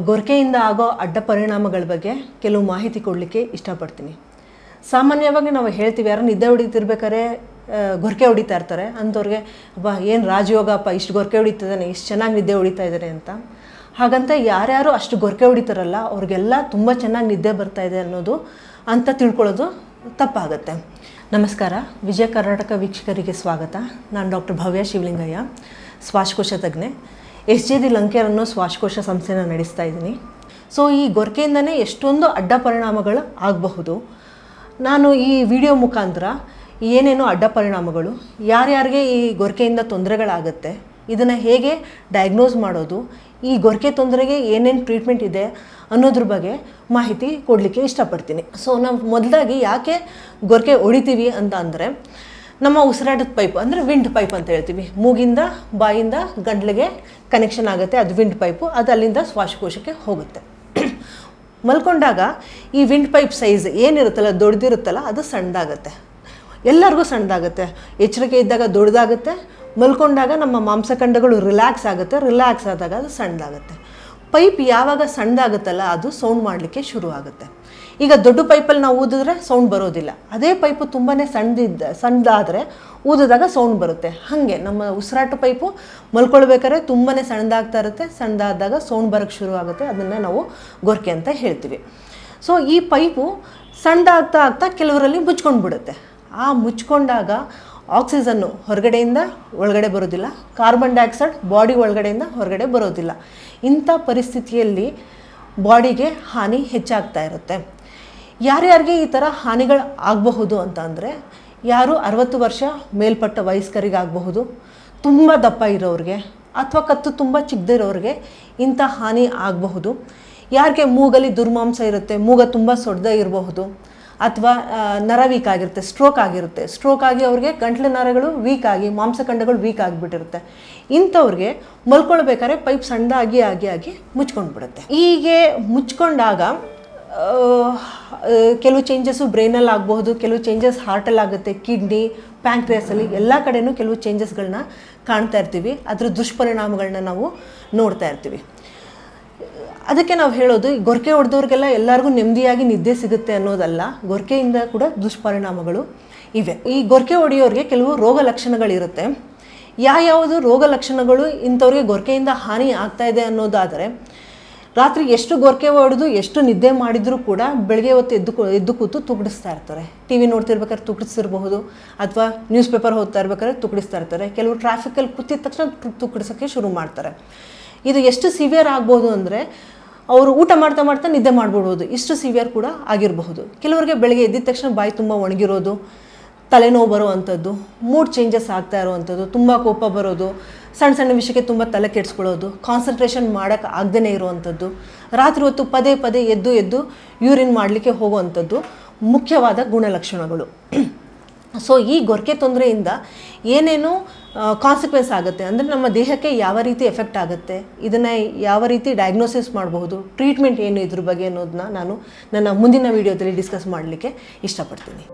ಗೊರಕೆಯಿಂದ ಆಗೋ ಅಡ್ಡ ಪರಿಣಾಮಗಳ ಬಗ್ಗೆ ಕೆಲವು ಮಾಹಿತಿ ಕೊಡಲಿಕ್ಕೆ ಇಷ್ಟಪಡ್ತೀನಿ. ಸಾಮಾನ್ಯವಾಗಿ ನಾವು ಹೇಳ್ತೀವಿ, ಯಾರು ನಿದ್ದೆ ಹೊಡಿತಿರ್ಬೇಕಾದ್ರೆ ಗೊರಕೆ ಹೊಡಿತಾ ಇರ್ತಾರೆ ಅಂಥವ್ರಿಗೆ, ಅಬ್ಬಾ ಏನು ರಾಜಯೋಗಪ್ಪ, ಇಷ್ಟು ಗೊರಕೆ ಹೊಡಿತಿದ್ದಾನೆ, ಇಷ್ಟು ಚೆನ್ನಾಗಿ ನಿದ್ದೆ ಹೊಡಿತಾ ಇದ್ದಾರೆ ಅಂತ. ಹಾಗಂತ ಯಾರ್ಯಾರು ಅಷ್ಟು ಗೊರಕೆ ಹೊಡಿತಾರಲ್ಲ ಅವ್ರಿಗೆಲ್ಲ ತುಂಬ ಚೆನ್ನಾಗಿ ನಿದ್ದೆ ಬರ್ತಾಯಿದೆ ಅನ್ನೋದು ಅಂತ ತಿಳ್ಕೊಳ್ಳೋದು ತಪ್ಪಾಗುತ್ತೆ. ನಮಸ್ಕಾರ, ವಿಜಯ ಕರ್ನಾಟಕ ವೀಕ್ಷಕರಿಗೆ ಸ್ವಾಗತ. ನಾನು ಡಾಕ್ಟರ್ ಭವ್ಯ ಶಿವಲಿಂಗಯ್ಯ, ಶ್ವಾಸಕೋಶ ತಜ್ಞೆ. SJD ಲಂಕೇರ್ ಅನ್ನೋ ಶ್ವಾಸಕೋಶ ಸಂಸ್ಥೆನ ನಡೆಸ್ತಾ ಇದ್ದೀನಿ. ಸೊ ಈ ಗೊರಕೆಯಿಂದನೇ ಎಷ್ಟೊಂದು ಅಡ್ಡ ಪರಿಣಾಮಗಳು ಆಗಬಹುದು. ನಾನು ಈ ವಿಡಿಯೋ ಮುಖಾಂತರ ಏನೇನೋ ಅಡ್ಡ ಪರಿಣಾಮಗಳು, ಯಾರ್ಯಾರಿಗೆ ಈ ಗೊರಕೆಯಿಂದ ತೊಂದರೆಗಳಾಗುತ್ತೆ, ಇದನ್ನು ಹೇಗೆ ಡಯಾಗ್ನೋಸ್ ಮಾಡೋದು, ಈ ಗೊರಕೆ ತೊಂದರೆಗೆ ಏನೇನು ಟ್ರೀಟ್ಮೆಂಟ್ ಇದೆ ಅನ್ನೋದ್ರ ಬಗ್ಗೆ ಮಾಹಿತಿ ಕೊಡಲಿಕ್ಕೆ ಇಷ್ಟಪಡ್ತೀನಿ. ಸೊ ನಾವು ಮೊದಲಾಗಿ ಯಾಕೆ ಗೊರಕೆ ಹೊಡಿತೀವಿ ಅಂತ ಅಂದರೆ, ನಮ್ಮ ಉಸಿರಾಟದ ಪೈಪು ಅಂದರೆ ವಿಂಡ್ ಪೈಪ್ ಅಂತ ಹೇಳ್ತೀವಿ, ಮೂಗಿಂದ ಬಾಯಿಂದ ಗಂಟ್ಲಿಗೆ ಕನೆಕ್ಷನ್ ಆಗುತ್ತೆ, ಅದು ವಿಂಡ್ ಪೈಪು, ಅದು ಅಲ್ಲಿಂದ ಶ್ವಾಸಕೋಶಕ್ಕೆ ಹೋಗುತ್ತೆ. ಮಲ್ಕೊಂಡಾಗ ಈ ವಿಂಡ್ ಪೈಪ್ ಸೈಜ್ ಏನಿರುತ್ತಲ್ಲ, ದೊಡ್ಡದಿರುತ್ತಲ್ಲ, ಅದು ಸಣ್ಣದಾಗುತ್ತೆ. ಎಲ್ಲರಿಗೂ ಸಣ್ಣದಾಗುತ್ತೆ. ಎಚ್ಚರಿಕೆ ಇದ್ದಾಗ ದೊಡ್ಡದಾಗುತ್ತೆ, ಮಲ್ಕೊಂಡಾಗ ನಮ್ಮ ಮಾಂಸಖಂಡಗಳು ರಿಲ್ಯಾಕ್ಸ್ ಆಗುತ್ತೆ, ರಿಲ್ಯಾಕ್ಸ್ ಆದಾಗ ಅದು ಸಣ್ಣದಾಗುತ್ತೆ. ಪೈಪ್ ಯಾವಾಗ ಸಣ್ಣದಾಗುತ್ತಲ್ಲ ಅದು ಸೌಂಡ್ ಮಾಡಲಿಕ್ಕೆ ಶುರು ಆಗುತ್ತೆ. ಈಗ ದೊಡ್ಡ ಪೈಪಲ್ಲಿ ನಾವು ಊದಿದ್ರೆ ಸೌಂಡ್ ಬರೋದಿಲ್ಲ. ಅದೇ ಪೈಪು ತುಂಬಾ ಸಣ್ಣದಾದರೆ ಊದಿದಾಗ ಸೌಂಡ್ ಬರುತ್ತೆ. ಹಾಗೆ ನಮ್ಮ ಉಸಿರಾಟ ಪೈಪು ಮಲ್ಕೊಳ್ಬೇಕಾದ್ರೆ ತುಂಬಾ ಸಣ್ಣದಾಗ್ತಾ ಇರುತ್ತೆ, ಸಣ್ಣದಾದಾಗ ಸೌಂಡ್ ಬರೋಕ್ಕೆ ಶುರು ಆಗುತ್ತೆ. ಅದನ್ನು ನಾವು ಗೊರಕೆ ಅಂತ ಹೇಳ್ತೀವಿ. ಸೊ ಈ ಪೈಪು ಸಣ್ಣದಾಗ್ತಾ ಆಗ್ತಾ ಕೆಲವರಲ್ಲಿ ಮುಚ್ಕೊಂಡು ಬಿಡುತ್ತೆ. ಆ ಮುಚ್ಕೊಂಡಾಗ ಆಕ್ಸಿಜನ್ನು ಹೊರಗಡೆಯಿಂದ ಒಳಗಡೆ ಬರೋದಿಲ್ಲ, ಕಾರ್ಬನ್ ಡೈಆಕ್ಸೈಡ್ ಬಾಡಿ ಒಳಗಡೆಯಿಂದ ಹೊರಗಡೆ ಬರೋದಿಲ್ಲ. ಇಂಥ ಪರಿಸ್ಥಿತಿಯಲ್ಲಿ ಬಾಡಿಗೆ ಹಾನಿ ಹೆಚ್ಚಾಗ್ತಾ ಇರುತ್ತೆ. ಯಾರ್ಯಾರಿಗೆ ಈ ಥರ ಹಾನಿಗಳು ಆಗಬಹುದು ಅಂತ ಅಂದರೆ, ಯಾರು 60 ವರ್ಷ ಮೇಲ್ಪಟ್ಟ ವಯಸ್ಕರಿಗಾಗಬಹುದು, ತುಂಬ ದಪ್ಪ ಇರೋರಿಗೆ ಅಥವಾ ಕತ್ತು ತುಂಬ ಚಿಕ್ಕದಿರೋರಿಗೆ ಇಂಥ ಹಾನಿ ಆಗಬಹುದು. ಯಾರಿಗೆ ಮೂಗಲ್ಲಿ ದುರ್ಮಾಂಸ ಇರುತ್ತೆ, ಮೂಗ ತುಂಬ ಸೊಡ್ಡ ಇರಬಹುದು, ಅಥವಾ ನರ ವೀಕ್ ಆಗಿರುತ್ತೆ, ಸ್ಟ್ರೋಕ್ ಆಗಿ ಅವ್ರಿಗೆ ಗಂಟ್ಲು ನರಗಳು ವೀಕ್ ಆಗಿ ಮಾಂಸಖಂಡಗಳು ವೀಕ್ ಆಗಿಬಿಟ್ಟಿರುತ್ತೆ. ಇಂಥವ್ರಿಗೆ ಮಲ್ಕೊಳ್ಬೇಕಾದ್ರೆ ಪೈಪ್ ಸಣ್ಣದಾಗಿ ಆಗಿ ಮುಚ್ಕೊಂಡು ಬಿಡುತ್ತೆ. ಹೀಗೆ ಮುಚ್ಕೊಂಡಾಗ ಕೆಲವು ಚೇಂಜಸ್ಸು ಬ್ರೈನಲ್ಲಿ ಆಗಬಹುದು, ಕೆಲವು ಚೇಂಜಸ್ ಹಾರ್ಟಲ್ಲಿ ಆಗುತ್ತೆ, ಕಿಡ್ನಿ, ಪ್ಯಾಂಕ್ರಿಯಾಸಲ್ಲಿ ಎಲ್ಲ ಕಡೆಯೂ ಕೆಲವು ಚೇಂಜಸ್ಗಳನ್ನ ಕಾಣ್ತಾ ಇರ್ತೀವಿ. ಅದರ ದುಷ್ಪರಿಣಾಮಗಳನ್ನ ನಾವು ನೋಡ್ತಾ ಇರ್ತೀವಿ. ಅದಕ್ಕೆ ನಾವು ಹೇಳೋದು, ಈ ಗೊರಕೆ ಹೊಡೆದವ್ರಿಗೆಲ್ಲ ಎಲ್ಲರಿಗೂ ನೆಮ್ಮದಿಯಾಗಿ ನಿದ್ದೆ ಸಿಗುತ್ತೆ ಅನ್ನೋದಲ್ಲ, ಗೊರಕೆಯಿಂದ ಕೂಡ ದುಷ್ಪರಿಣಾಮಗಳು ಇವೆ. ಈ ಗೊರಕೆ ಹೊಡೆಯೋರಿಗೆ ಕೆಲವು ರೋಗ ಲಕ್ಷಣಗಳಿರುತ್ತೆ. ಯಾವುದು ರೋಗ ಲಕ್ಷಣಗಳು ಇಂಥವ್ರಿಗೆ ಗೊರಕೆಯಿಂದ ಹಾನಿ ಆಗ್ತಾ ಇದೆ ಅನ್ನೋದಾದರೆ, ರಾತ್ರಿ ಎಷ್ಟು ಗೊರಕೆ ಹೊಡೆದು ಎಷ್ಟು ನಿದ್ದೆ ಮಾಡಿದರೂ ಕೂಡ ಬೆಳಗ್ಗೆ ಹೊತ್ತು ಎದ್ದು ಕೂತು ತುಕಡಿಸ್ತಾ ಇರ್ತಾರೆ. TV ನೋಡ್ತಿರ್ಬೇಕಾದ್ರೆ ತುಕಡಿಸಿರ್ಬಹುದು, ಅಥವಾ ನ್ಯೂಸ್ ಪೇಪರ್ ಓದ್ತಾ ಇರ್ಬೇಕಾದ್ರೆ ತುಕಡಿಸ್ತಾ ಇರ್ತಾರೆ. ಕೆಲವರು ಟ್ರಾಫಿಕಲ್ಲಿ ಕೂತಿದ ತಕ್ಷಣ ತುಕಡಿಸೋಕ್ಕೆ ಶುರು ಮಾಡ್ತಾರೆ. ಇದು ಎಷ್ಟು ಸಿವಿಯರ್ ಆಗ್ಬೋದು ಅಂದರೆ, ಅವರು ಊಟ ಮಾಡ್ತಾ ನಿದ್ದೆ ಮಾಡಿಬಿಡ್ಬೋದು, ಇಷ್ಟು ಸಿವಿಯರ್ ಕೂಡ ಆಗಿರಬಹುದು. ಕೆಲವರಿಗೆ ಬೆಳಗ್ಗೆ ಎದ್ದಿದ ತಕ್ಷಣ ಬಾಯಿ ತುಂಬ ಒಣಗಿರೋದು, ತಲೆನೋವು ಬರೋ ಅಂಥದ್ದು, ಮೂಡ್ ಚೇಂಜಸ್ ಆಗ್ತಾ ಇರೋವಂಥದ್ದು, ತುಂಬ ಕೋಪ ಬರೋದು, ಸಣ್ಣ ವಿಷಯಕ್ಕೆ ತುಂಬ ತಲೆ ಕೆಡಿಸ್ಕೊಳ್ಳೋದು, ಕಾನ್ಸಂಟ್ರೇಷನ್ ಮಾಡೋಕ್ಕೆ ಆಗದೇ ಇರುವಂಥದ್ದು, ರಾತ್ರಿ ಹೊತ್ತು ಪದೇ ಎದ್ದು ಯೂರಿನ್ ಮಾಡಲಿಕ್ಕೆ ಹೋಗುವಂಥದ್ದು ಮುಖ್ಯವಾದ ಗುಣಲಕ್ಷಣಗಳು. ಸೊ ಈ ಗೊರಕೆ ತೊಂದರೆಯಿಂದ ಏನೇನು ಕಾನ್ಸಿಕ್ವೆನ್ಸ್ ಆಗುತ್ತೆ ಅಂದರೆ, ನಮ್ಮ ದೇಹಕ್ಕೆ ಯಾವ ರೀತಿ ಎಫೆಕ್ಟ್ ಆಗುತ್ತೆ, ಇದನ್ನು ಯಾವ ರೀತಿ ಡಯಾಗ್ನೋಸಿಸ್ ಮಾಡಬಹುದು, ಟ್ರೀಟ್ಮೆಂಟ್ ಏನು ಇದ್ರ ಬಗ್ಗೆ ಅನ್ನೋದನ್ನ ನಾನು ನನ್ನ ಮುಂದಿನ ವೀಡಿಯೋದಲ್ಲಿ ಡಿಸ್ಕಸ್ ಮಾಡಲಿಕ್ಕೆ ಇಷ್ಟಪಡ್ತೀನಿ.